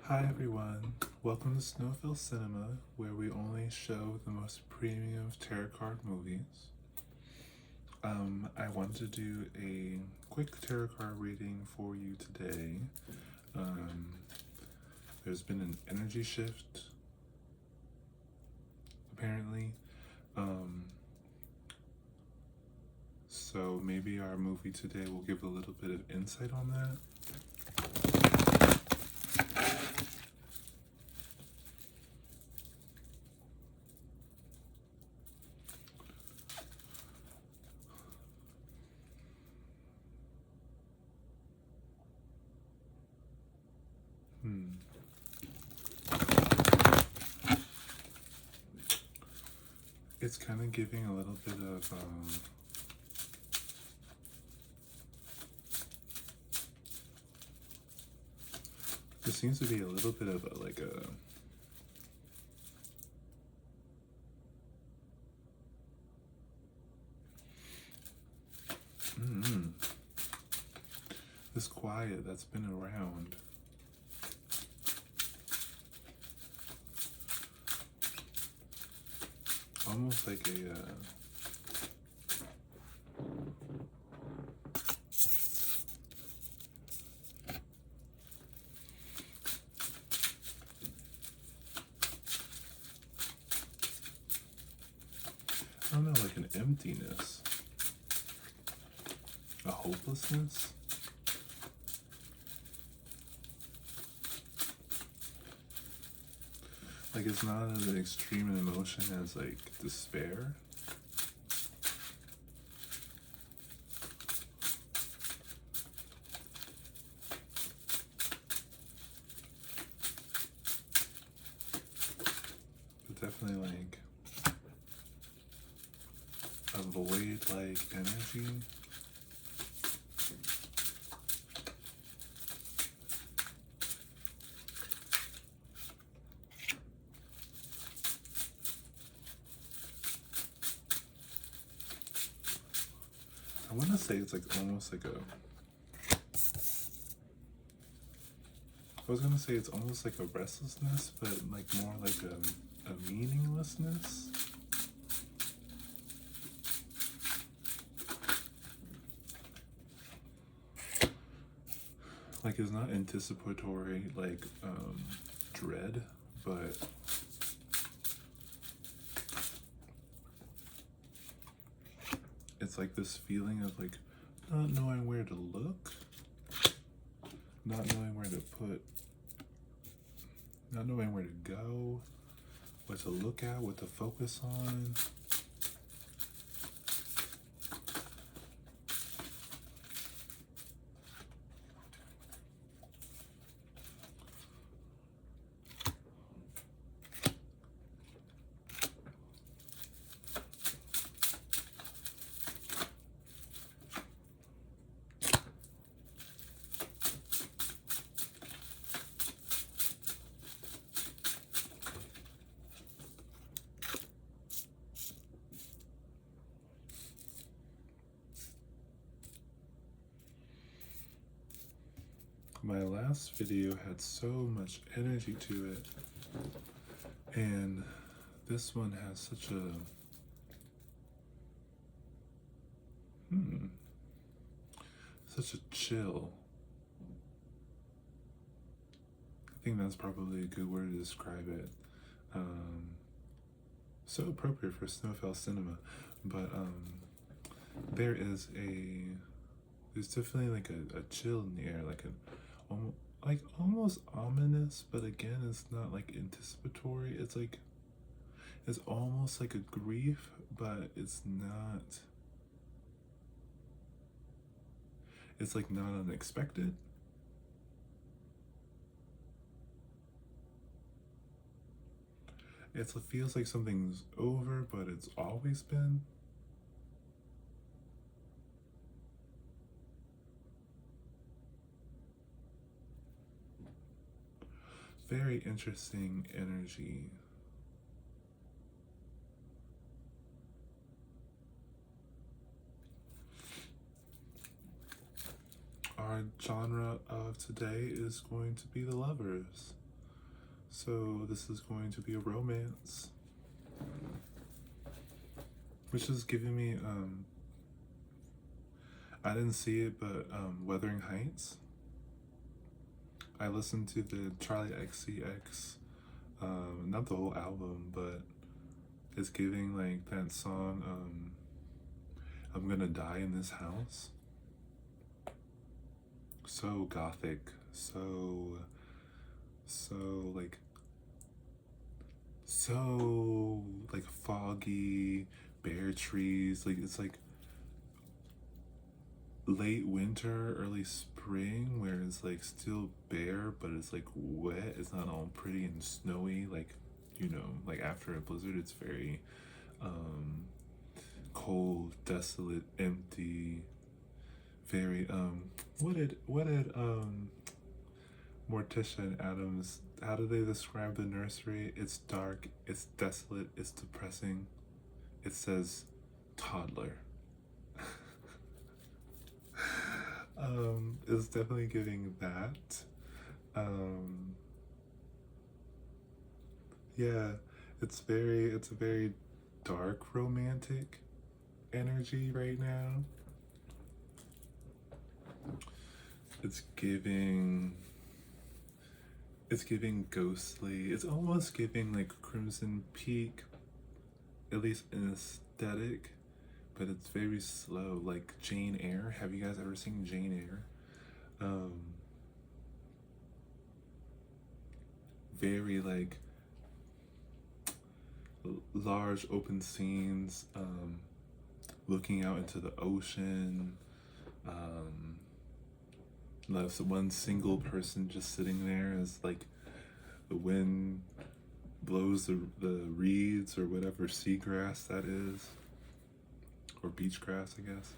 Hi everyone, welcome to Snowfield Cinema, where we only show the most premium tarot card movies. I wanted to do a quick tarot card reading for you today. There's been an energy shift, apparently. So maybe our movie today will give a little bit of insight on that. It's kind of giving a little bit of there seems to be a little bit of like a this quiet that's been around. Almost like a I don't know, like an emptiness, a hopelessness. Like it's not as extreme an emotion as like despair. But definitely like a void-like energy. I want to say it's like almost like a. I was gonna say it's almost like a restlessness, but like more like a meaninglessness. Like it's not anticipatory like dread, but it's like this feeling of like not knowing where to look, not knowing where to put, not knowing where to go, what to look at, what to focus on. My last video had so much energy to it, and this one has such a such a chill. I think that's probably a good word to describe it. So appropriate for Snowfell Cinema, but there's definitely like a chill in the air, like almost ominous, but again, it's not like anticipatory. It's almost like a grief, but it's not. It's like not unexpected. It feels like something's over, but it's always been. Very interesting energy. Our genre of today is going to be the lovers. So this is going to be a romance, which is giving me I didn't see it, but Wuthering Heights. I listened to the Charlie XCX, not the whole album, but it's giving like that song, I'm Gonna Die in This House. So gothic, so like, so like foggy, bare trees, like it's like late winter, early spring, where it's like still bare, but it's like wet. It's not all pretty and snowy, like, you know, like after a blizzard, it's very cold, desolate, empty, very what did Morticia and Adams, how do they describe the nursery? It's dark, it's desolate, it's depressing. It says toddler. It's definitely giving that. Yeah, it's a very dark romantic energy right now. It's giving ghostly. It's almost giving like Crimson Peak, at least in aesthetic, but it's very slow, like Jane Eyre. Have you guys ever seen Jane Eyre? Very like large open scenes, looking out into the ocean, one single person just sitting there as like the wind blows the reeds or whatever seagrass that is, or beach grass, I guess.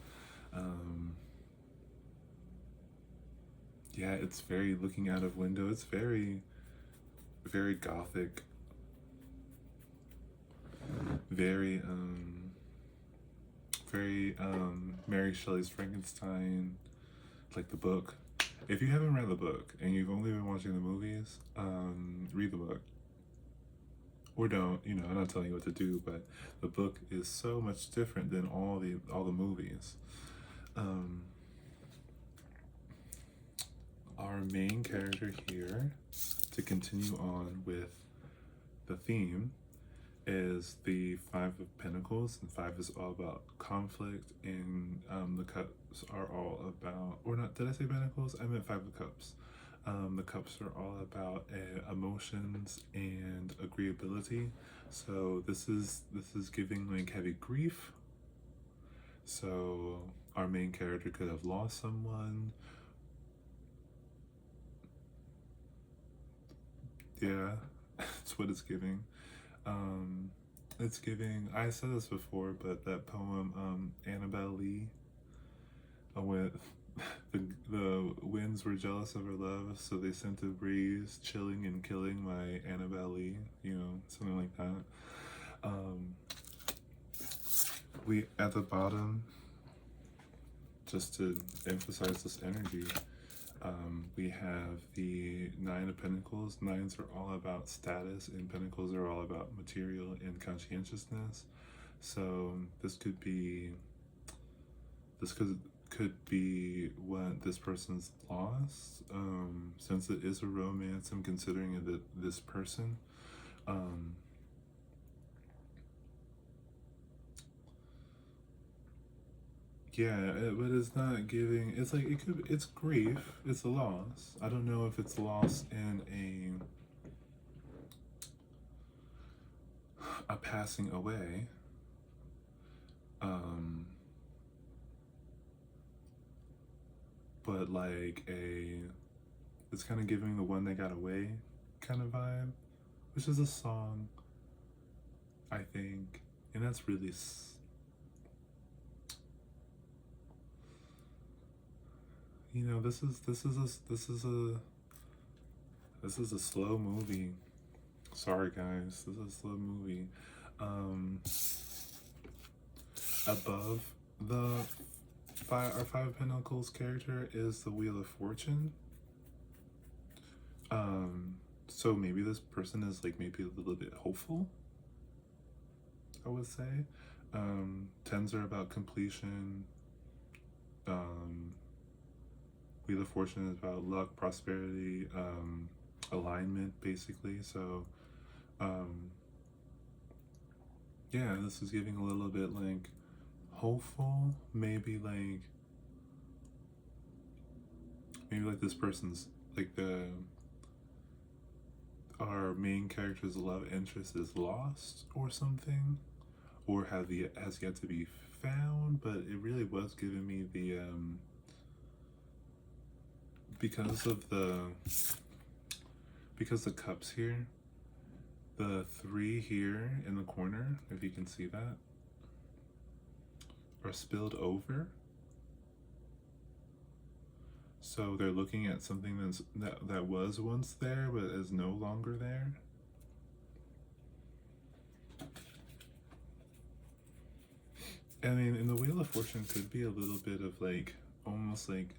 Yeah, it's very looking out of window. It's very, very gothic. Very, Mary Shelley's Frankenstein, like the book. If you haven't read the book and you've only been watching the movies, read the book. Or don't, you know, I'm not telling you what to do, but the book is so much different than all the movies. Our main character here, to continue on with the theme, is the Five of Pentacles, and five is all about conflict, and the cups are all about, or not, did I say Pentacles? I meant Five of Cups. The cups are all about emotions and agreeability. So this is giving like heavy grief. So our main character could have lost someone. Yeah, that's what it's giving. It's giving, I said this before, but that poem, Annabelle Lee, with the winds were jealous of her love, so they sent a breeze, chilling and killing my Annabelle Lee, you know, something like that. We, at the bottom, just to emphasize this energy, we have the Nine of Pentacles. Nines are all about status, and Pentacles are all about material and conscientiousness. So this could be what this person's lost. Since it is a romance, I'm considering it that this person. Yeah, but it's not giving. It's like it's grief. It's a loss. I don't know if it's loss in a passing away. But like it's kind of giving the One That Got Away kind of vibe, which is a song, I think, and that's really. You know, this is a slow movie. Sorry guys, this is a slow movie. Above our Five of Pentacles character is the Wheel of Fortune. So maybe this person is like maybe a little bit hopeful, I would say. Tens are about completion. Wheel of Fortune is about luck, prosperity, alignment, basically. So, yeah, this is giving a little bit like hopeful, maybe like this person's like our main character's love interest is lost or something, or has yet to be found. But it really was giving me the because the cups here, the 3 here in the corner, if you can see that, are spilled over. So they're looking at something that was once there but is no longer there. I mean, in the Wheel of Fortune could be a little bit of like almost like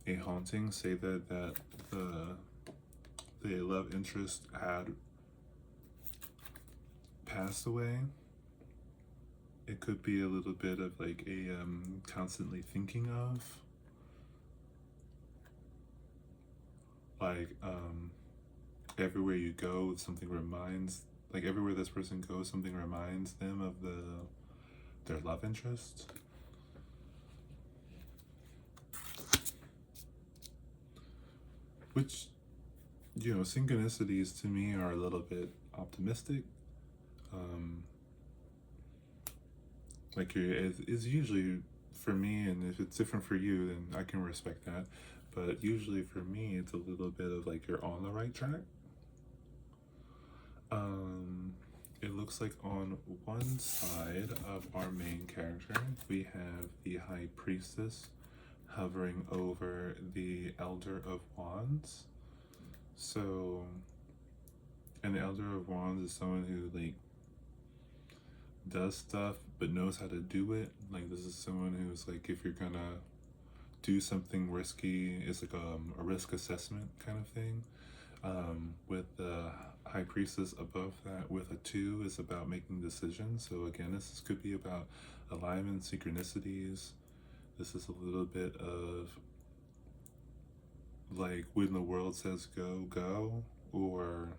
a haunting. Say that the love interest had passed away. It could be a little bit of like a constantly thinking of, like everywhere you go something reminds, like everywhere this person goes something reminds them of their love interest. Which, you know, synchronicities to me are a little bit optimistic. Like it's usually for me, and if it's different for you, then I can respect that. But usually for me, it's a little bit of like you're on the right track. It looks like on one side of our main character, we have the High Priestess hovering over the Elder of Wands. So, and the Elder of Wands is someone who like does stuff but knows how to do it. Like this is someone who's like, if you're gonna do something risky, it's like a risk assessment kind of thing. With the High Priestess above that with a 2 is about making decisions. So again, this could be about alignment, synchronicities. This is a little bit of like when the world says go, go, or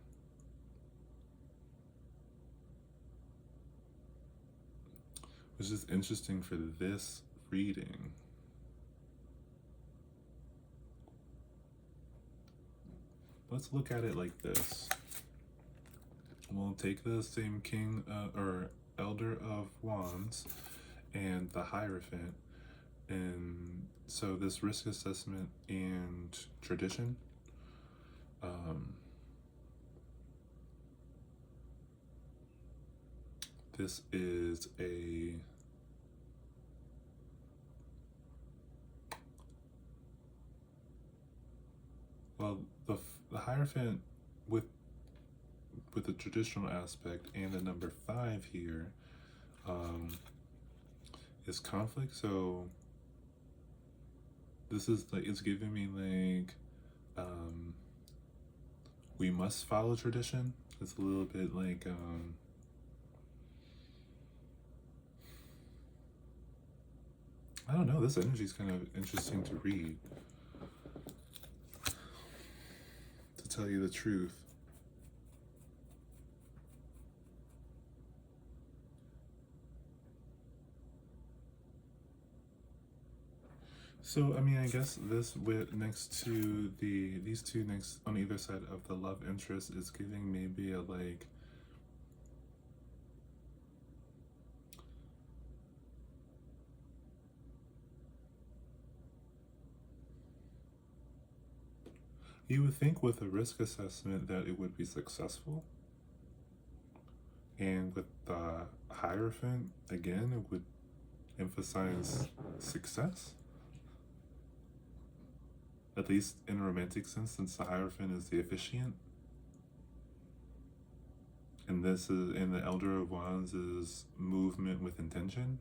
which is interesting for this reading. Let's look at it like this. We'll take the same King or Elder of Wands and the Hierophant, and so this risk assessment and tradition. This is a the Hierophant with the traditional aspect and the number 5 here is conflict. So this is like, it's giving me like we must follow tradition. It's a little bit like I don't know, this energy is kind of interesting to read, to tell you the truth. So, I mean, I guess this with next to these two next on either side of the love interest is giving maybe a like you would think with a risk assessment that it would be successful. And with the Hierophant, again, it would emphasize success. At least in a romantic sense, since the Hierophant is the officiant. And this is, in the Elder of Wands is movement with intention.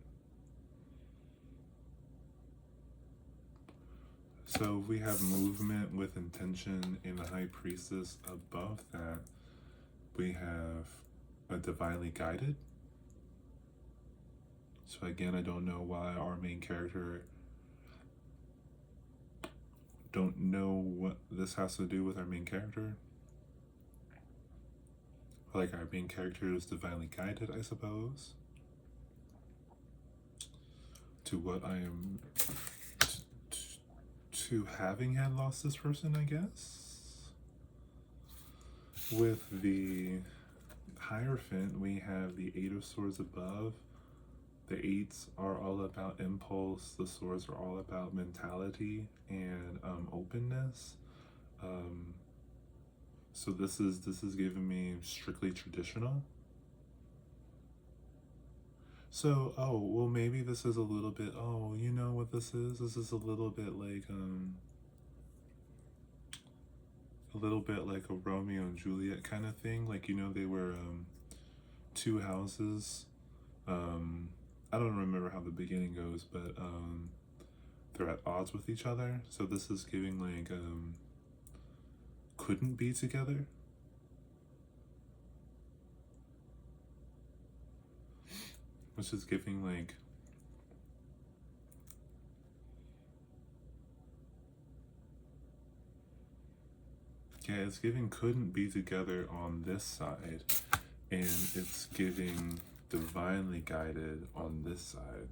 So we have movement with intention in the High Priestess. Above that, we have a divinely guided. So again, I don't know why our main character, don't know what this has to do with our main character. Like, our main character is divinely guided, I suppose, to what I am, to having had lost this person, I guess. With the Hierophant, we have the Eight of Swords above. The eights are all about impulse. The swords are all about mentality and openness. So this is giving me strictly traditional. So, oh, well, maybe this is a little bit, oh, you know what this is? This is a little bit like a Romeo and Juliet kind of thing. Like, you know, they were two houses. I don't remember how the beginning goes, but they're at odds with each other. So this is giving like couldn't be together. Which is giving like yeah, it's giving couldn't be together on this side, and it's giving divinely guided on this side.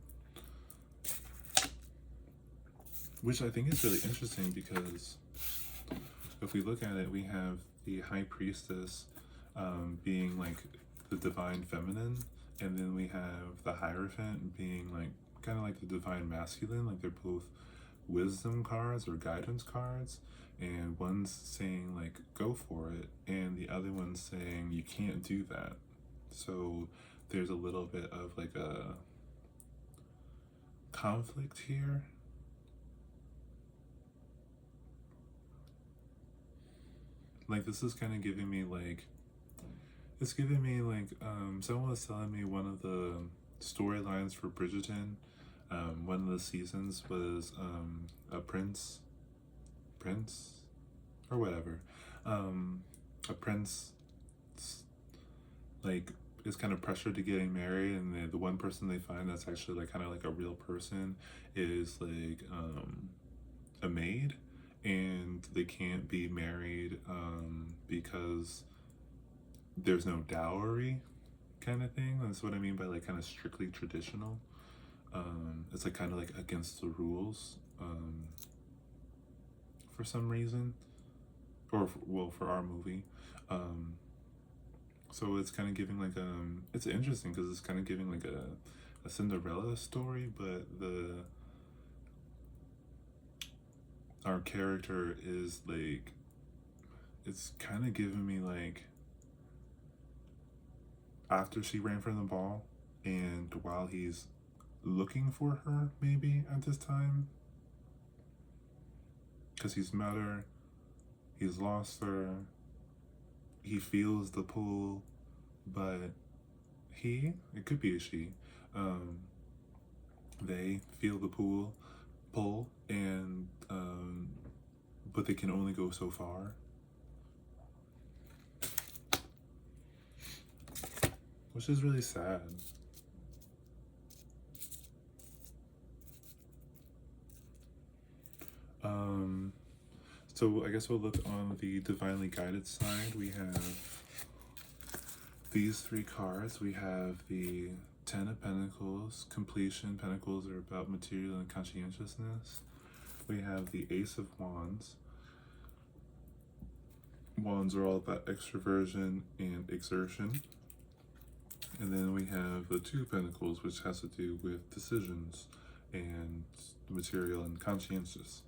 Which I think is really interesting because if we look at it, we have the High Priestess being like the divine feminine, and then we have the Hierophant being like kind of like the divine masculine. Like, they're both wisdom cards or guidance cards, and one's saying like go for it, and the other one's saying you can't do that. So there's a little bit of like a conflict here. Like, this is kind of giving me like, it's giving me like someone was telling me one of the storylines for Bridgerton, one of the seasons was a prince or whatever, a prince like is kind of pressured to getting married, and the one person they find that's actually like kind of like a real person is like a maid, and they can't be married because there's no dowry kind of thing. That's what I mean by like kind of strictly traditional. It's like kind of like against the rules for some reason, or well, for our movie. So it's kind of giving like it's interesting because it's kind of giving like a Cinderella story, but our character is like, it's kind of giving me like after she ran from the ball, and while he's looking for her maybe at this time, because he's met her, he's lost her, he feels the pull, but it could be a she, they feel the pull, and but they can only go so far. Which is really sad. So I guess we'll look on the divinely guided side. We have these three cards. We have the Ten of Pentacles, completion. Pentacles are about material and conscientiousness. We have the Ace of Wands. Wands are all about extroversion and exertion. And then we have the Two of Pentacles, which has to do with decisions and material and conscientious.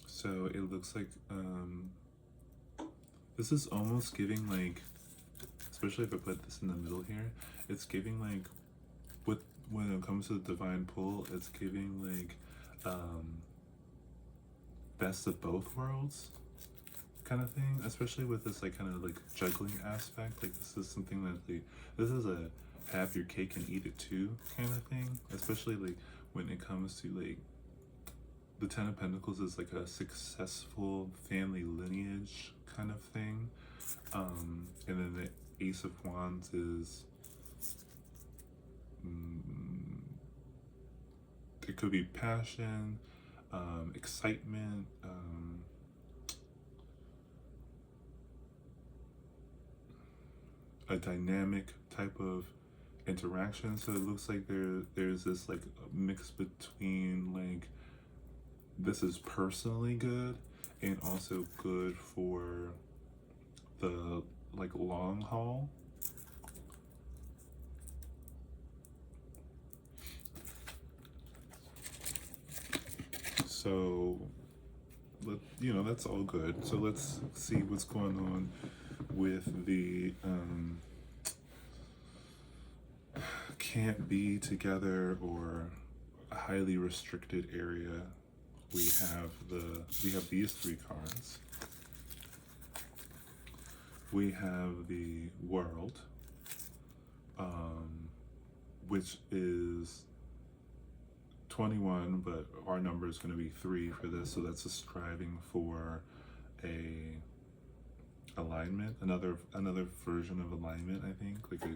So it looks like this is almost giving like, especially if I put this in the middle here, it's giving like, when it comes to the divine pull, it's giving like best of both worlds kind of thing, especially with this like kind of like juggling aspect. Like, this is something that this is a have your cake and eat it too kind of thing, especially like when it comes to like the Ten of Pentacles is like a successful family lineage kind of thing. And then the Ace of Wands is, it could be passion, excitement, a dynamic type of interaction. So it looks like there's this like mix between like, this is personally good and also good for the like long haul. So, you know, that's all good. So let's see what's going on with the can't be together or a highly restricted area. We have these three cards. We have the World, which is 21, but our number is going to be 3 for this, so that's a striving for a alignment, another version of alignment, I think, like a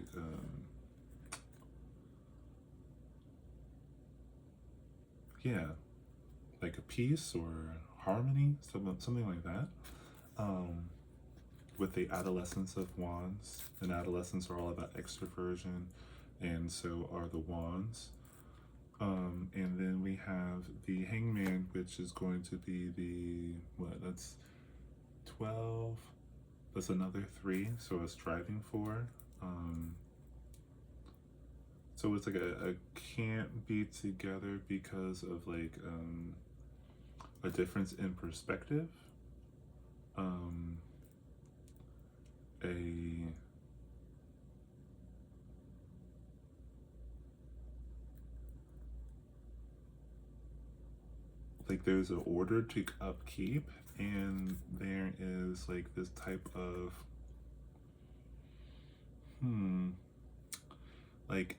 yeah, like a peace or harmony, something like that. With the Adolescence of Wands, and adolescents are all about extroversion, and so are the Wands. And then we have the Hangman, which is going to be the, that's 12, that's another 3, so a striving for. So it's like a can't be together because of like a difference in perspective. Like there's an order to upkeep, and there is like this type of like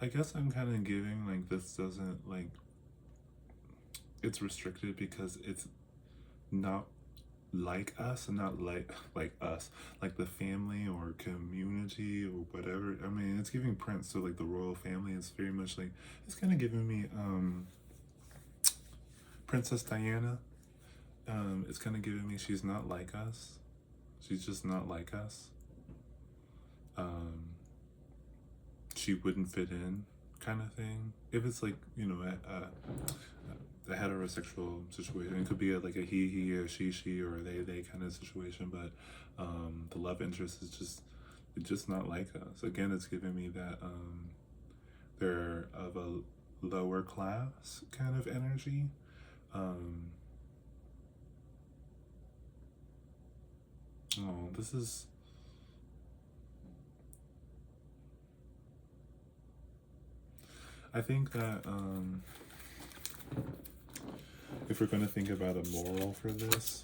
I guess I'm kind of giving like this doesn't like, it's restricted because it's not like us and not like us, like the family or community or whatever. I mean, it's giving Prince, so like the royal family is very much like, it's kind of giving me Princess Diana. It's kind of giving me she's not like us. She's just not like us. She wouldn't fit in, kind of thing. If it's like, you know, a heterosexual situation, it could be like a he or she or they kind of situation. But the love interest is just not like us. Again, it's giving me that they're of a lower class kind of energy. Oh, this is, I think that if we're going to think about a moral for this,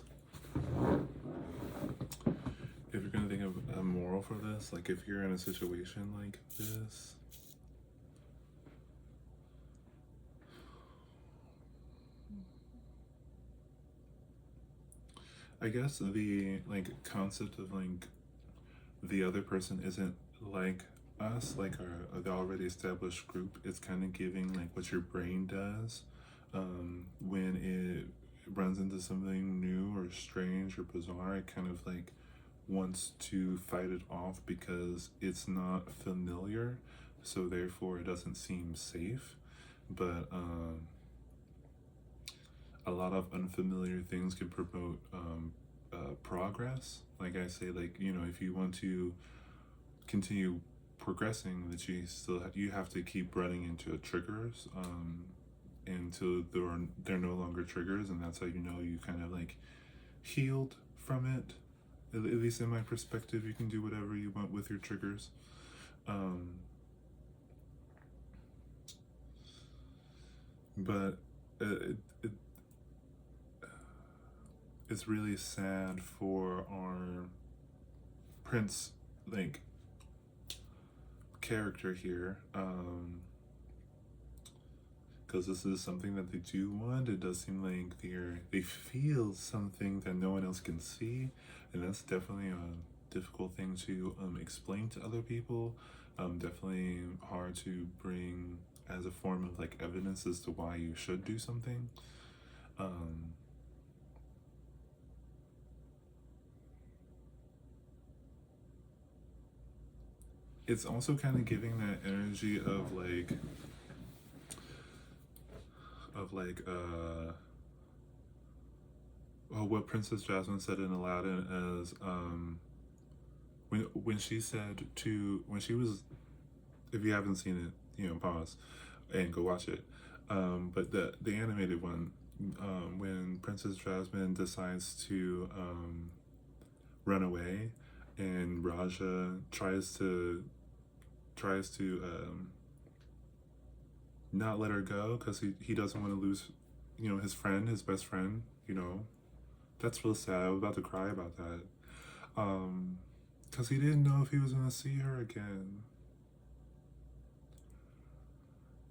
if you're going to think of a moral for this, like if you're in a situation like this, I guess the like concept of like the other person isn't like us, like the already established group, it's kind of giving like what your brain does when it runs into something new or strange or bizarre. It kind of like wants to fight it off because it's not familiar, so therefore it doesn't seem safe. But a lot of unfamiliar things can promote progress. Like I say, like, you know, if you want to continue progressing, that you have to keep running into triggers until they're no longer triggers, and that's how you know you kind of like healed from it. At least in my perspective, you can do whatever you want with your triggers. But it's really sad for our prince, like, character here, because this is something that they do want. It does seem like they feel something that no one else can see, and that's definitely a difficult thing to explain to other people. Definitely hard to bring as a form of like evidence as to why you should do something. It's also kind of giving that energy of like what Princess Jasmine said in Aladdin as when she said to when she was, if you haven't seen it, pause and go watch it. But the animated one, when Princess Jasmine decides to run away, and Raja tries to not let her go because he doesn't want to lose, his friend, his best friend. That's real sad. I was about to cry about that. Because he didn't know if he was gonna see her again.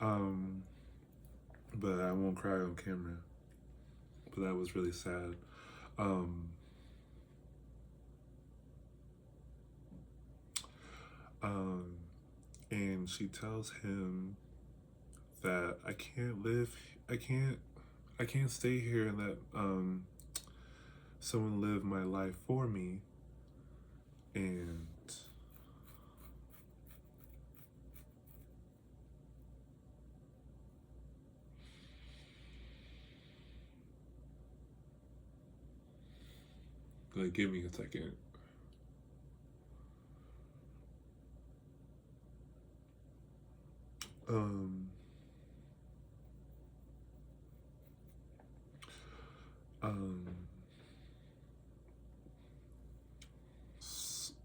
But I won't cry on camera. But that was really sad. And she tells him that I can't stay here and let someone live my life for me. And like, give me a second.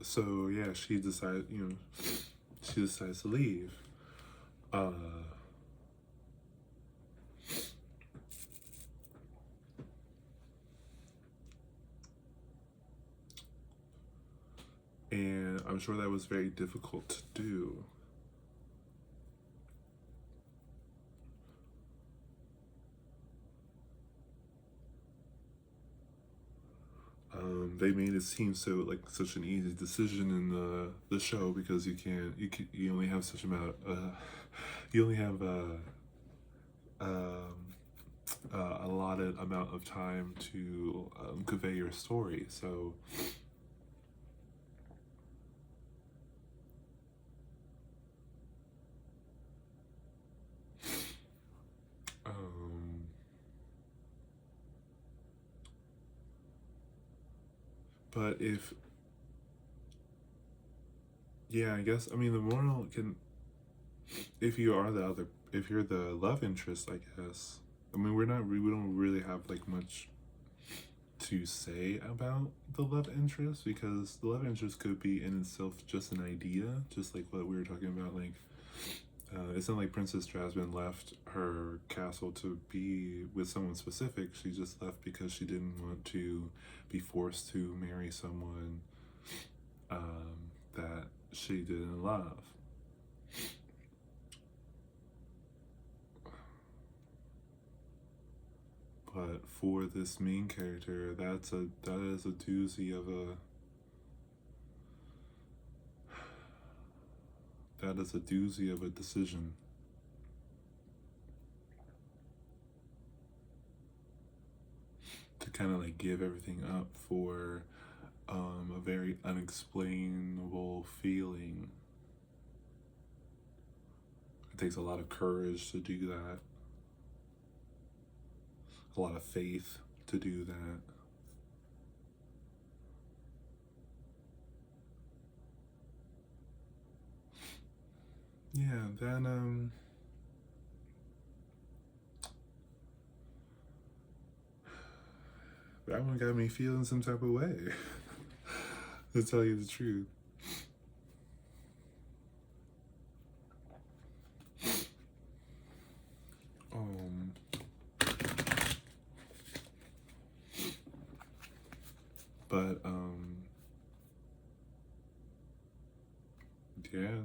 So yeah, she decides to leave. And I'm sure that was very difficult to do. They made it seem so like such an easy decision in the show because you only have such amount you only have a allotted amount of time to convey your story. So but I guess, I mean, the moral can, if you're the love interest, I guess. I mean, we don't really have like much to say about the love interest because the love interest could be in itself just an idea, just like what we were talking about. Like, it's not like Princess Jasmine left her castle to be with someone specific. She just left because she didn't want to be forced to marry someone that she didn't love. But for this main character, that is a doozy of a decision. To kind of like give everything up for a very unexplainable feeling. It takes a lot of courage to do that. A lot of faith to do that. Yeah, then that one got me feeling some type of way. To tell you the truth. Yeah.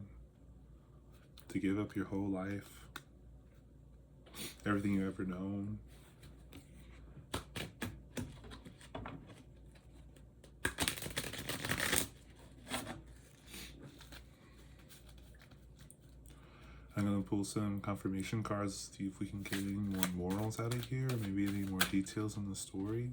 To give up your whole life, everything you ever known. I'm gonna pull some confirmation cards, see if we can get any more morals out of here, or maybe any more details on the story.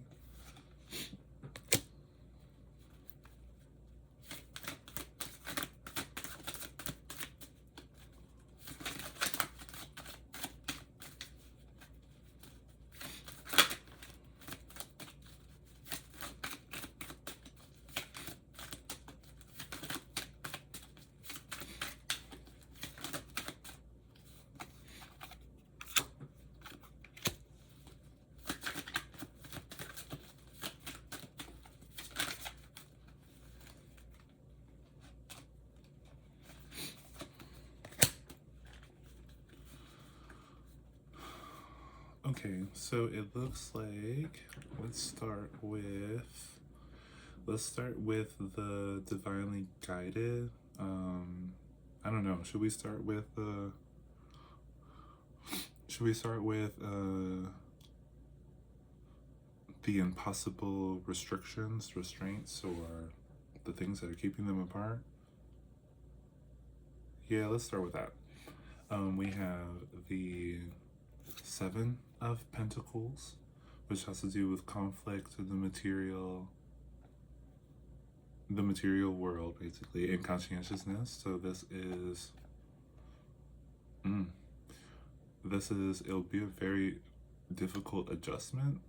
Okay, so it looks like let's start with the divinely guided. I don't know. Should we start with the impossible restraints, or the things that are keeping them apart? Yeah, let's start with that. We have the Seven of Pentacles, which has to do with conflict in the material world, basically, and conscientiousness. So it'll be a very difficult adjustment.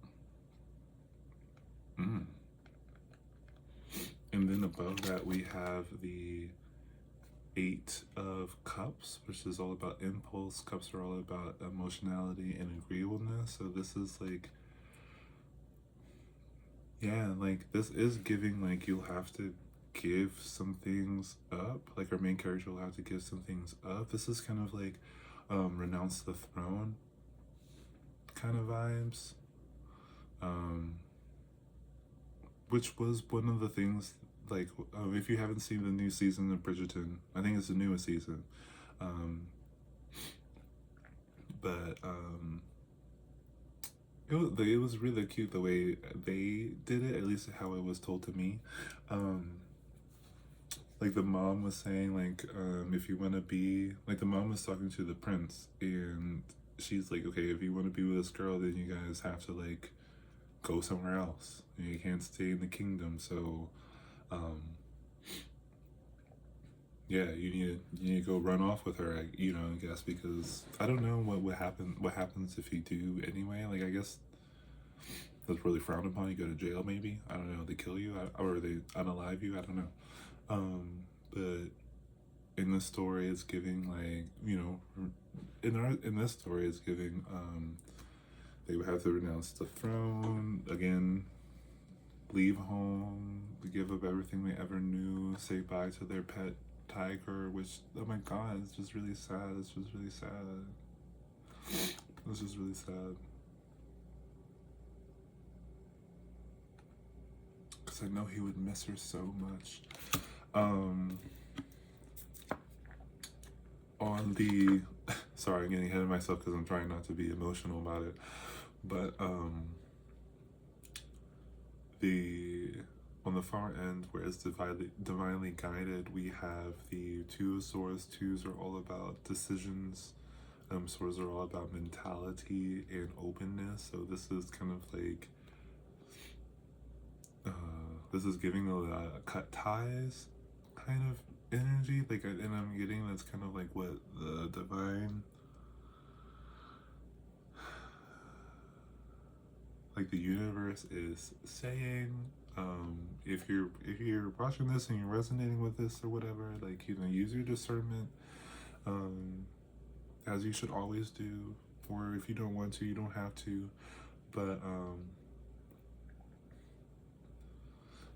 And then above that we have the Eight of Cups, which is all about impulse. Cups are all about emotionality and agreeableness. So this is like, yeah, like this is giving, like, you'll have to give some things up. Like our main character will have to give some things up. This is kind of like renounce the throne kind of vibes. Which was one of the things, like, if you haven't seen the new season of Bridgerton, I think it's the newest season. It was really cute the way they did it, at least how it was told to me. Like the mom was saying, like, if you want to be, like, the mom was talking to the prince, and she's like, okay, if you want to be with this girl, then you guys have to, like, go somewhere else. You can't stay in the kingdom. So, yeah, you need to go run off with her. I guess, because I don't know what would happen. What happens if you do anyway? Like, I guess that's really frowned upon. You go to jail, maybe. I don't know. They kill you, or they unalive you. I don't know. But in this story, it's giving, like, in this story, it's giving they would have to renounce the throne again, leave home, give up everything they ever knew, say bye to their pet tiger, which, oh my god, it's just really sad. It's just really sad. It's just really sad. Because I know he would miss her so much. On the sorry, I'm getting ahead of myself because I'm trying not to be emotional about it, but on the far end, where it's divinely guided, we have the Two of Swords. Twos are all about decisions. Swords are all about mentality and openness. So this is kind of like this is giving a cut ties kind of energy, like, and I'm getting that's kind of like what the divine, like, the universe is saying. If you're watching this and you're resonating with this or whatever, like, use your discernment, as you should always do. Or if you don't want to, you don't have to. But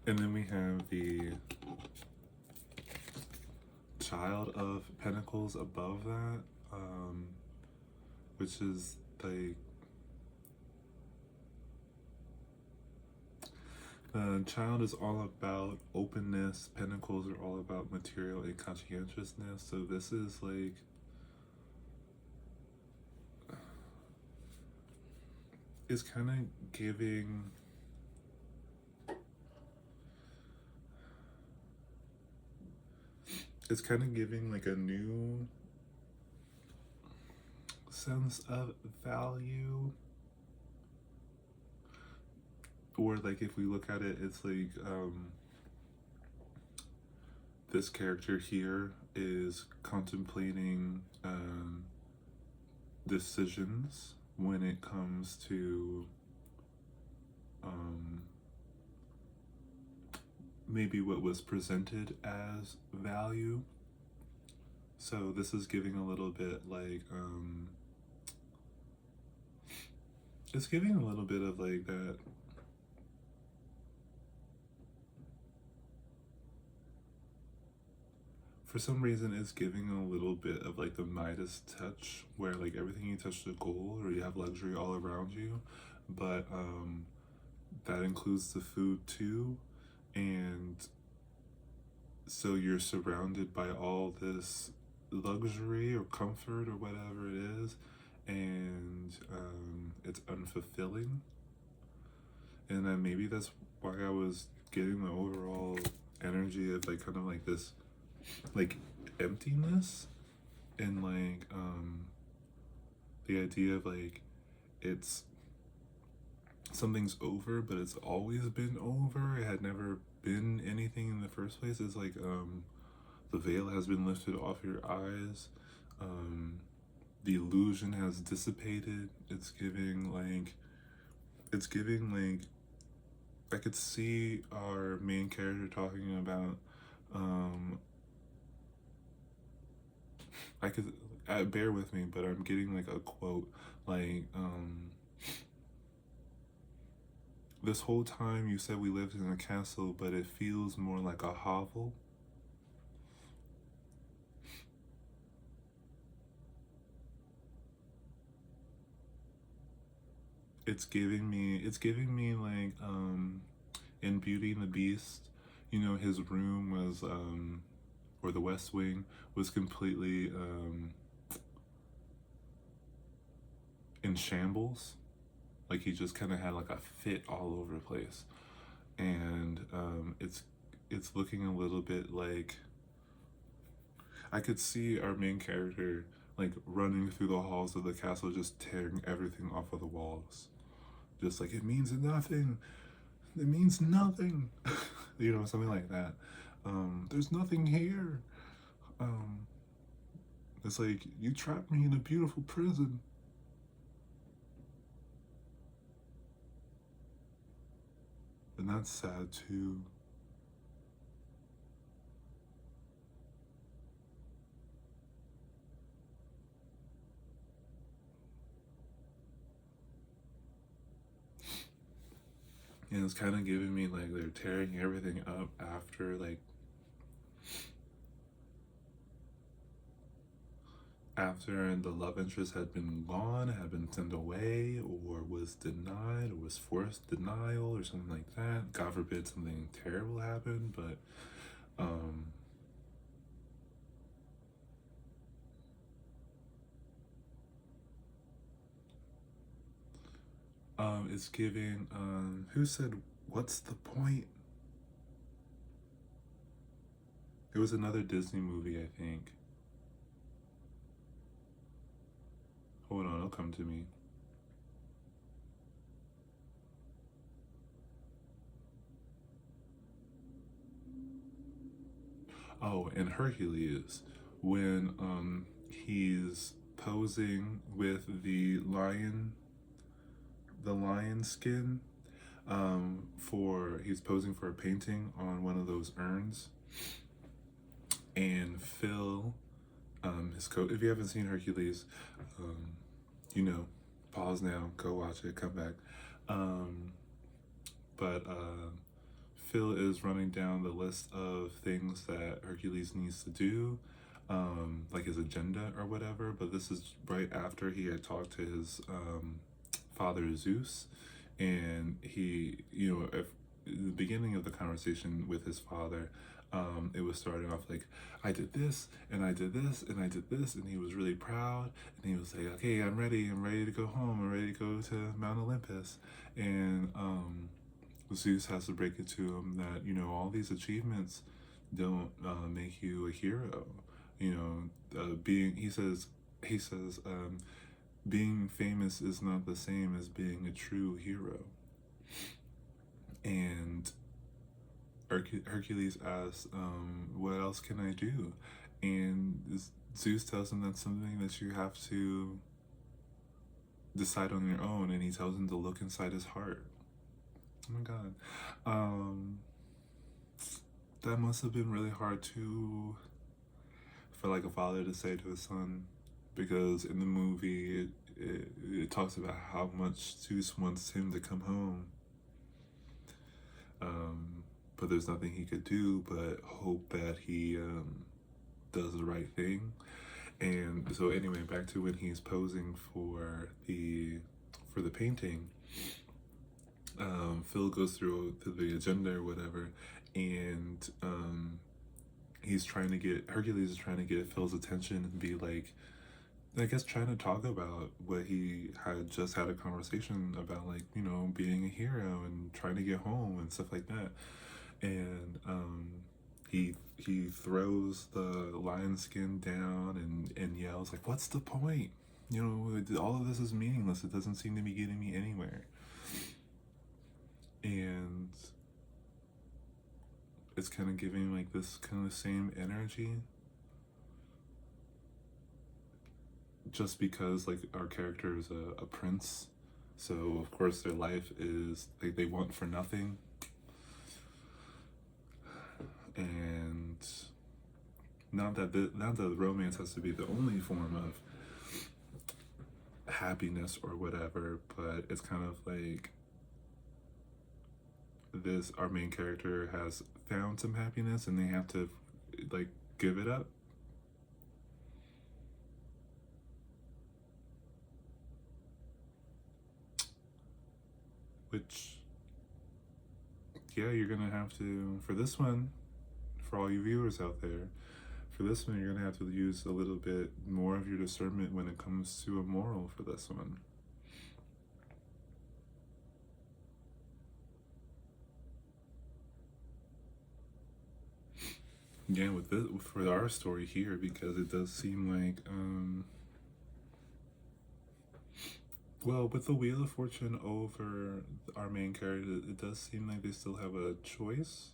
and then we have the Child of Pentacles above that, which is like, Child is all about openness. Pentacles are all about material and conscientiousness. So this is like, it's kind of giving, it's kind of giving like a new sense of value. Or like if we look at it, it's like this character here is contemplating decisions when it comes to maybe what was presented as value. So this is giving a little bit like it's giving a little bit of like that. For some reason, it's giving a little bit of like the Midas touch, where like everything you touch is gold, or you have luxury all around you, but that includes the food too, and so you're surrounded by all this luxury or comfort or whatever it is, and it's unfulfilling, and then maybe that's why I was getting the overall energy of like kind of like this like emptiness, and like the idea of like it's something's over but it's always been over, it had never been anything in the first place. It's like the veil has been lifted off your eyes, the illusion has dissipated. It's giving like I could see our main character talking about I could bear with me, but I'm getting like a quote like this whole time you said we lived in a castle, but it feels more like a hovel. It's giving me like in Beauty and the Beast, you know, his room was or the West Wing was completely in shambles. Like he just kind of had like a fit all over the place, and it's looking a little bit like I could see our main character like running through the halls of the castle, just tearing everything off of the walls, just like it means nothing. It means nothing, you know, something like that. There's nothing here. It's like you trapped me in a beautiful prison. And that's sad too. And it's kind of giving me like they're tearing everything up after like after the love interest had been gone, had been sent away, or was denied, or was forced denial, or something like that. God forbid something terrible happened, but it's giving who said what's the point? It was another Disney movie, I think. Hold on, it'll come to me. Oh, and Hercules, when he's posing with the lion skin, for he's posing for a painting on one of those urns, and Phil, his coat. If you haven't seen Hercules, you know, pause now, go watch it, come back. But Phil is running down the list of things that Hercules needs to do, like his agenda or whatever. But this is right after he had talked to his father Zeus, and he, you know, if the beginning of the conversation with his father, it was starting off like, I did this and I did this and I did this, and he was really proud, and he was like, okay, I'm ready to go home, I'm ready to go to Mount Olympus. And Zeus has to break it to him that, you know, all these achievements don't make you a hero. You know, being he says being famous is not the same as being a true hero. And Hercules asks, what else can I do? And Zeus tells him that's something that you have to decide on your own, and he tells him to look inside his heart. Oh my god. That must have been really hard to, for like a father to say to his son, because in the movie it talks about how much Zeus wants him to come home. But there's nothing he could do but hope that he does the right thing. And so anyway, back to when he's posing for the painting. Phil goes through the agenda or whatever, and Hercules is trying to get Phil's attention and be like, I guess trying to talk about what he had just had a conversation about, like, you know, being a hero and trying to get home and stuff like that. And he throws the lion skin down and yells like, what's the point? You know, all of this is meaningless. It doesn't seem to be getting me anywhere. And it's kind of giving like this kind of same energy, just because like our character is a prince, so of course their life is they want for nothing. And not that the romance has to be the only form of happiness or whatever, but it's kind of like this, our main character has found some happiness and they have to like give it up. Which, yeah, you're gonna have to, for this one, for all you viewers out there, for this one, you're gonna have to use a little bit more of your discernment when it comes to a moral for this one. Yeah, with this, for our story here, because it does seem like, well, with the Wheel of Fortune over our main character, it does seem like they still have a choice.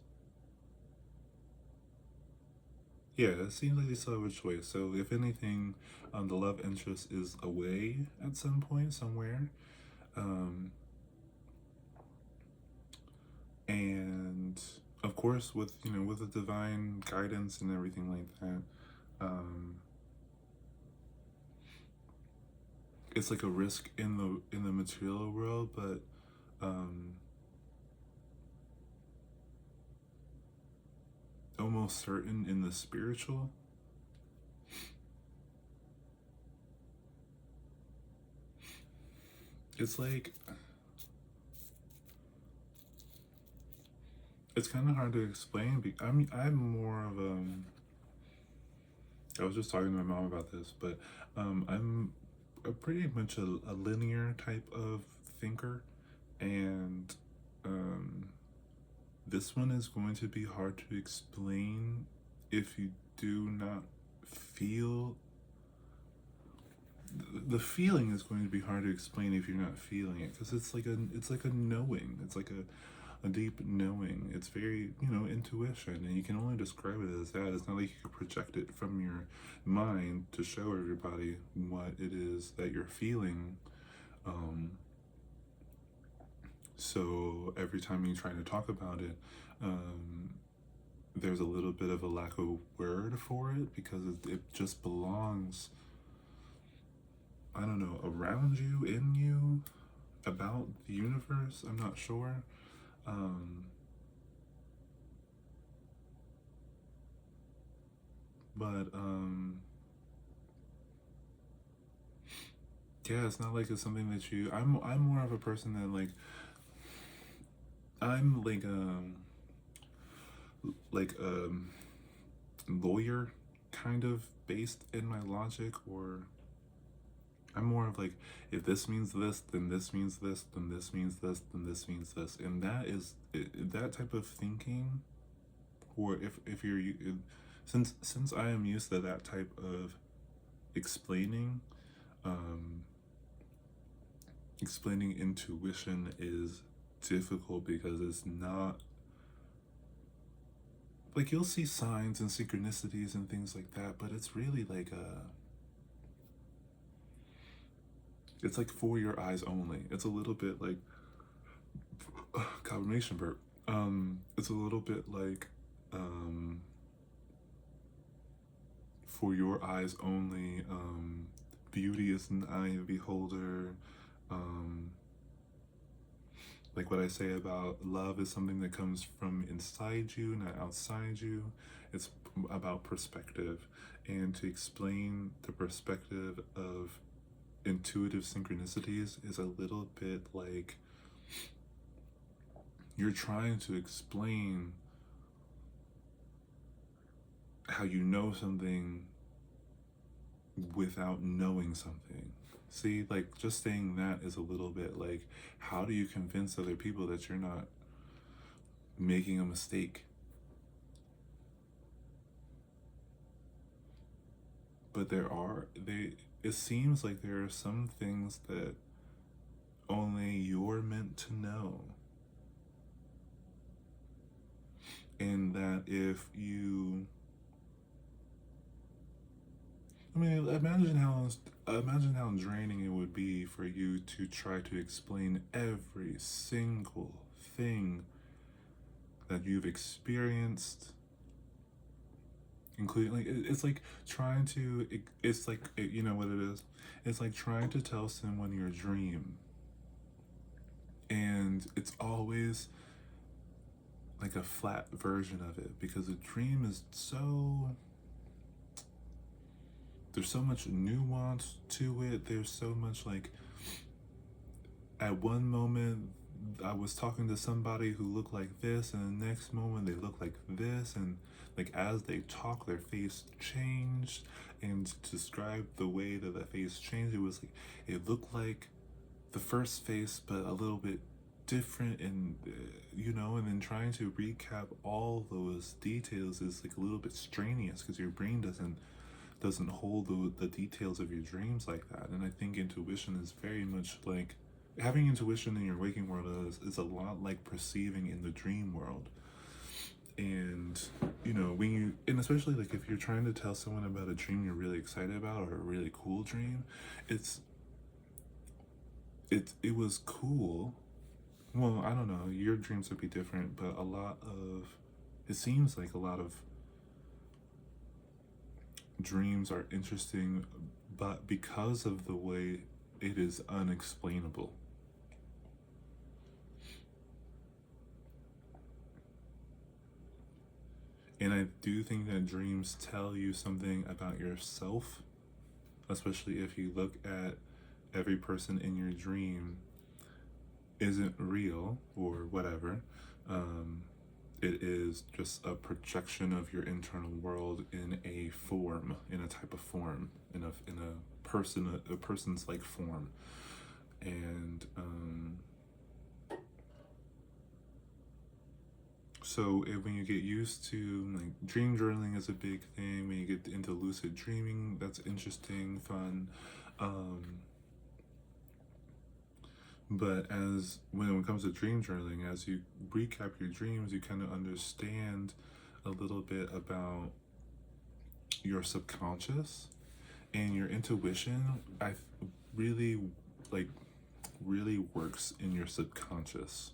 Yeah, it seems like they still have a choice. So if anything, the love interest is away at some point, somewhere. And of course, with, you know, with the divine guidance and everything like that, it's like a risk in the material world, but almost certain in the spiritual. It's like, it's kind of hard to explain. I'm more of I was just talking to my mom about this, but I'm pretty much a linear type of thinker, and this one is going to be hard to explain if you do not feel. The feeling is going to be hard to explain if you're not feeling it, because it's like a knowing. It's like a deep knowing. It's very, you know, intuition, and you can only describe it as that. It's not like you can project it from your mind to show everybody what it is that you're feeling. So every time you try to talk about it, there's a little bit of a lack of word for it, because it just belongs, I don't know, around you, in you, about the universe. I'm not sure. But yeah, it's not like it's something that you. I'm more of a person that, like, I'm like lawyer kind of based in my logic, or I'm more of like, if this means this, then this means this, then this means this, then this means this, and that is that type of thinking. Or if you're since I am used to that type of explaining, um, explaining intuition is difficult because it's not like, you'll see signs and synchronicities and things like that, but it's really like it's like for your eyes only. It's a little bit like combination burp. It's a little bit like for your eyes only. Beauty is in the eye of the beholder. Um, like what I say about love is something that comes from inside you, not outside you. It's about perspective. And to explain the perspective of intuitive synchronicities is a little bit like you're trying to explain how you know something without knowing something. See, like, just saying that is a little bit like, how do you convince other people that you're not making a mistake? But it seems like there are some things that only you're meant to know. And that if you, I mean, imagine how draining it would be for you to try to explain every single thing that you've experienced, including, like, it's like trying to, it's like, you know what it is? It's like trying to tell someone your dream, and it's always like a flat version of it, because a dream is there's so much nuance to it. There's so much, like, at one moment I was talking to somebody who looked like this, and the next moment they look like this, and like as they talk, their face changed. And to describe the way that the face changed, it was like it looked like the first face, but a little bit different, and and then trying to recap all those details is like a little bit strenuous because your brain doesn't hold the details of your dreams like that. And I think intuition is very much like having intuition in your waking world is a lot like perceiving in the dream world. And when and especially like if you're trying to tell someone about a dream you're really excited about, or a really cool dream, it was cool. Well, I don't know, your dreams would be different, but it seems like a lot of dreams are interesting, but because of the way it is unexplainable. And I do think that dreams tell you something about yourself, especially if you look at every person in your dream isn't real or whatever. It is just a projection of your internal world in a form, in a type of form, in a person's like form. And so when you get used to, like, dream journaling is a big thing. When you get into lucid dreaming, that's interesting, fun. But when it comes to dream journaling, as you recap your dreams, you kind of understand a little bit about your subconscious and your intuition. Really like really works in your subconscious.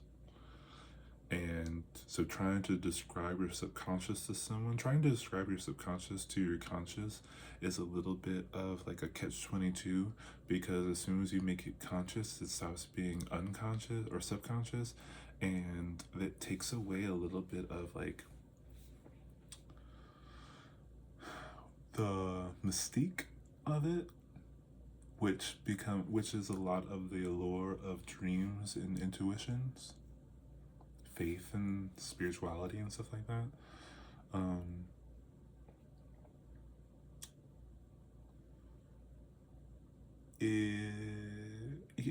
And so trying to describe your subconscious to someone, trying to describe your subconscious to your conscious is a little bit of like a catch-22, because as soon as you make it conscious, it stops being unconscious or subconscious, and that takes away a little bit of like the mystique of it, which is a lot of the allure of dreams and intuitions. faith and spirituality and stuff like that. Um,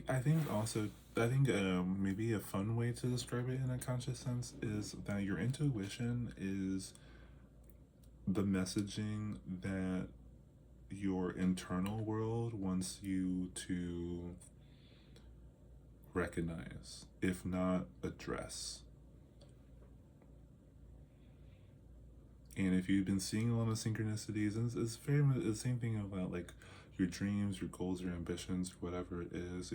I think also, I think maybe a fun way to describe it in a conscious sense is that your intuition is the messaging that your internal world wants you to recognize, if not address. And if you've been seeing a lot of synchronicities, and it's very much the same thing about like your dreams, your goals, your ambitions, whatever it is.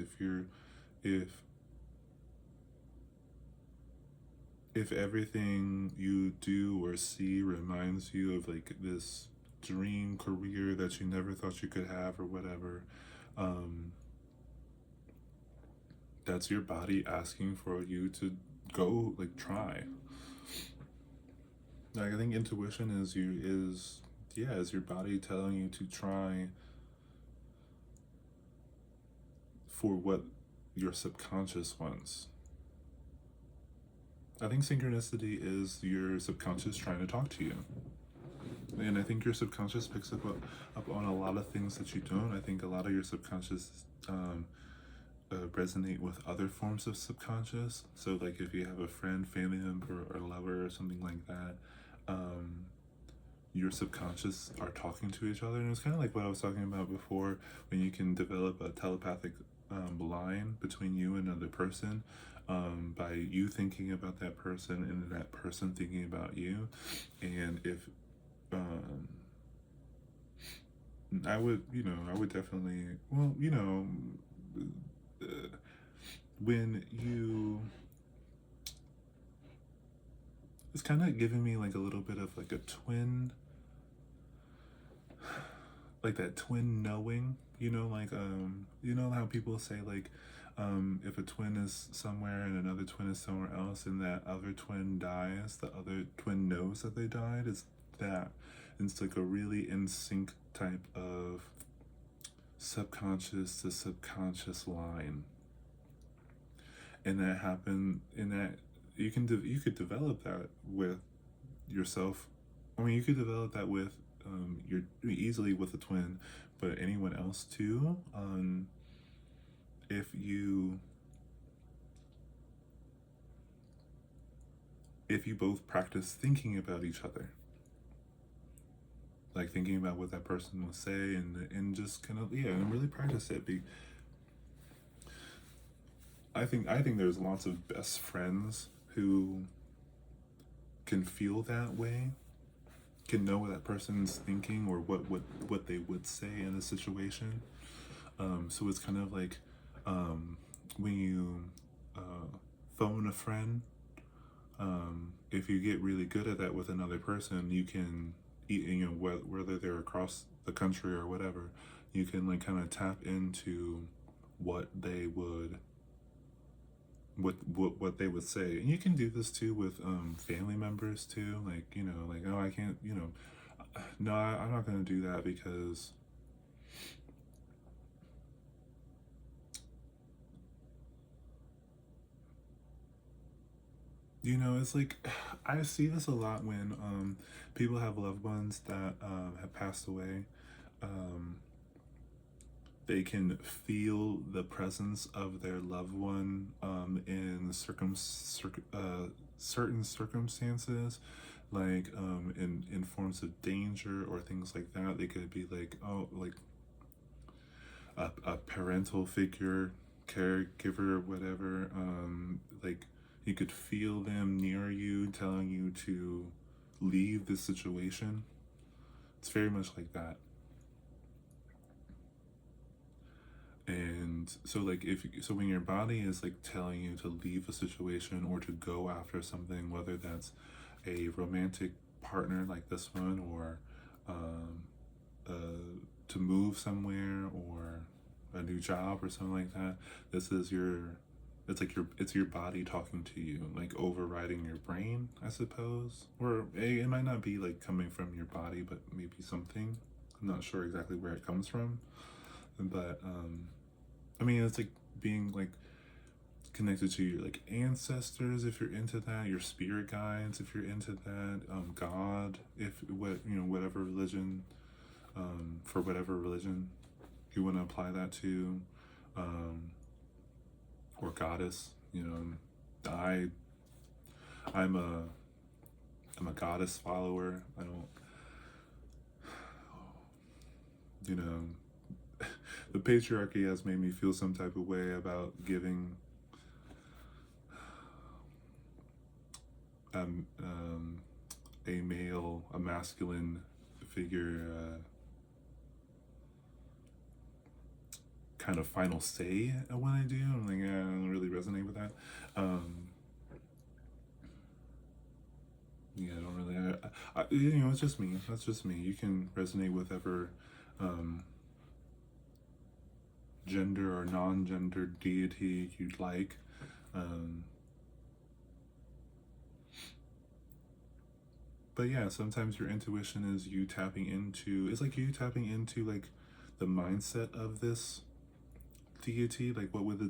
If everything you do or see reminds you of like this dream career that you never thought you could have or whatever, that's your body asking for you to go like try. Like I think intuition is your body telling you to try for what your subconscious wants. I think synchronicity is your subconscious trying to talk to you. And I think your subconscious picks up on a lot of things that you don't. I think a lot of your subconscious resonate with other forms of subconscious. So like if you have a friend, family member, or lover or something like that, your subconscious are talking to each other. And it's kind of like what I was talking about before, when you can develop a telepathic line between you and another person, by you thinking about that person and that person thinking about you. And if I would definitely, well, when you, it's kind of giving me like a little bit of like a twin, like that twin knowing, like you know how people say like if a twin is somewhere and another twin is somewhere else and that other twin dies, the other twin knows that they died. Is that it's like a really in sync type of subconscious to subconscious line, and that happened in that you could develop that with yourself. I mean, you could develop that with easily with a twin, but anyone else too. If you both practice thinking about each other, like thinking about what that person will say, and just kind of and really practice it. I think there's lots of best friends who can feel that way, can know what that person's thinking or what they would say in a situation. So it's kind of like when you phone a friend. If you get really good at that with another person, you can, whether they're across the country or whatever, you can like kind of tap into what they would say. And you can do this too with family members too, like like, oh, I can't, no, I'm not gonna do that because it's like I see this a lot when people have loved ones that have passed away. They can feel the presence of their loved one in certain circumstances, like in forms of danger or things like that. They could be like, oh, like a parental figure, caregiver, whatever. Like you could feel them near you, telling you to leave the situation. It's very much like that. And so like when your body is like telling you to leave a situation or to go after something, whether that's a romantic partner like this one, or to move somewhere, or a new job or something like that, it's your body talking to you, like overriding your brain, I suppose. Or it might not be like coming from your body, but maybe something. I'm not sure exactly where it comes from, but I mean, it's like being like connected to your like ancestors if you're into that, your spirit guides if you're into that, God, if what you know, whatever religion, for whatever religion you want to apply that to, um, or goddess. You know, I'm a goddess follower. I don't, you know, the patriarchy has made me feel some type of way about giving a male, a masculine figure kind of final say when I do. I'm like, I don't really resonate with that. Yeah, I don't really. You know, it's just me. That's just me. You can resonate with whatever gender or non-gender deity you'd like. But yeah, sometimes your intuition is you tapping into. It's like you tapping into like the mindset of this deity. Like, what would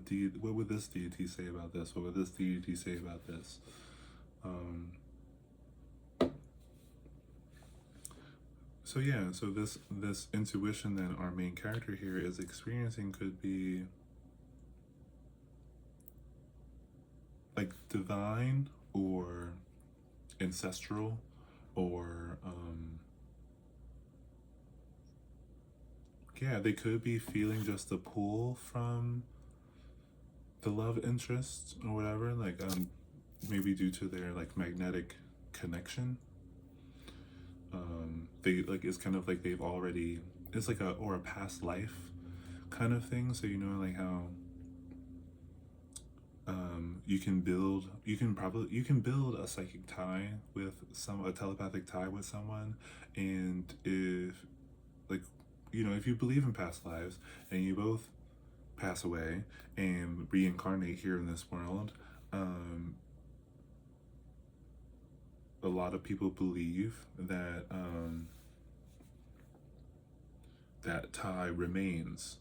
what would this deity say about this? What would this deity say about this? So yeah, so this intuition that our main character here is experiencing could be like divine or ancestral or yeah, they could be feeling just a pull from the love interest or whatever, like maybe due to their like magnetic connection. They like, it's kind of like they've already, it's like a past life kind of thing. So you know, like how you can build a psychic tie with a telepathic tie with someone. And if, like, you know, if you believe in past lives and you both pass away and reincarnate here in this world, a lot of people believe that that tie remains,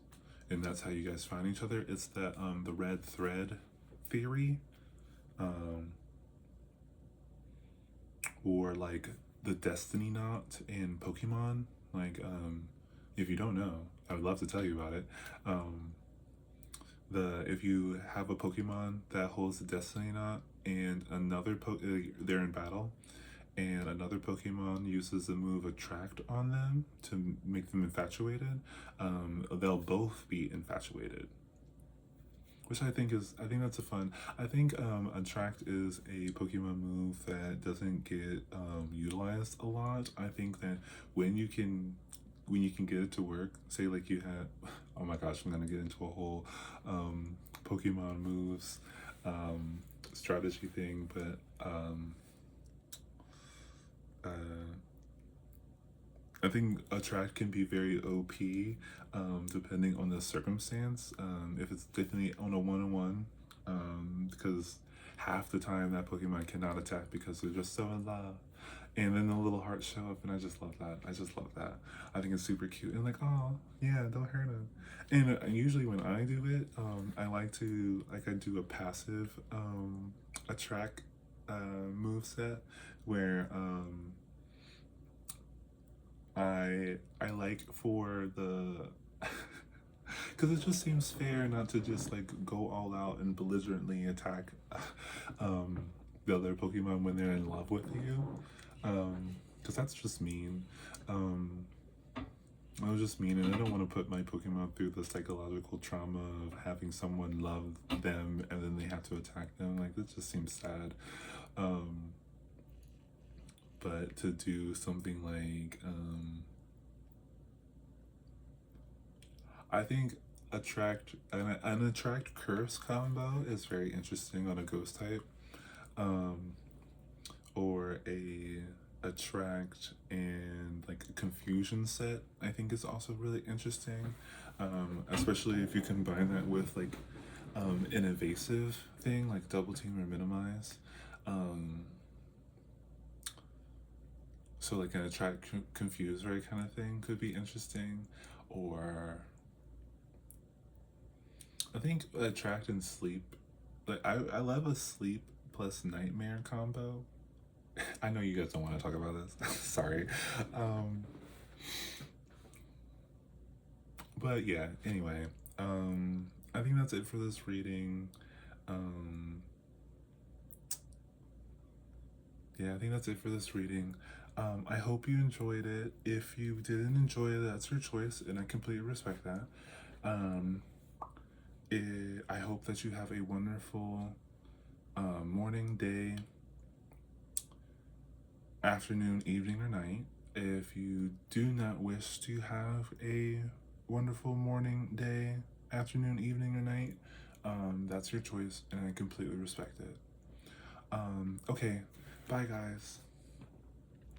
and that's how you guys find each other. It's that the red thread theory, or like the destiny knot in Pokemon. Like, if you don't know, I would love to tell you about it. If you have a Pokemon that holds the destiny knot and they're in battle, and another Pokemon uses the move Attract on them to make them infatuated, they'll both be infatuated. Which I think that's a fun. I think Attract is a Pokemon move that doesn't get utilized a lot. I think that when you can get it to work, say like you had, oh my gosh, I'm gonna get into a whole Pokemon moves strategy thing, but I think Attract can be very OP, depending on the circumstance. If it's definitely on a one-on-one, because half the time that Pokemon cannot attack because they're just so in love. And then the little hearts show up, and I just love that. I think it's super cute. And like, oh, yeah, don't hurt him. And usually when I do it, I do a passive Attract move set where I like for the because it just seems fair not to just like go all out and belligerently attack the other Pokemon when they're in love with you, because that's just mean. I was just mean, and I don't want to put my Pokemon through the psychological trauma of having someone love them and then they have to attack them. Like, that just seems sad. But to do something like I think an Attract Curse combo is very interesting on a ghost type, or a Attract and like a Confusion set. I think is also really interesting, especially if you combine that with like an evasive thing like Double Team or Minimize. So like an Attract Confuse, right, kind of thing could be interesting. Or I think Attract and Sleep like I love a sleep plus nightmare combo. I know you guys don't want to talk about this. Sorry. Um, but yeah, anyway, I think that's it for this reading. Um, yeah, I think that's it for this reading. I hope you enjoyed it. If you didn't enjoy it, that's your choice, and I completely respect that. Um, I hope that you have a wonderful morning, day, afternoon, evening, or night. If you do not wish to have a wonderful morning, day, afternoon, evening, or night, that's your choice, and I completely respect it. Okay, bye, guys.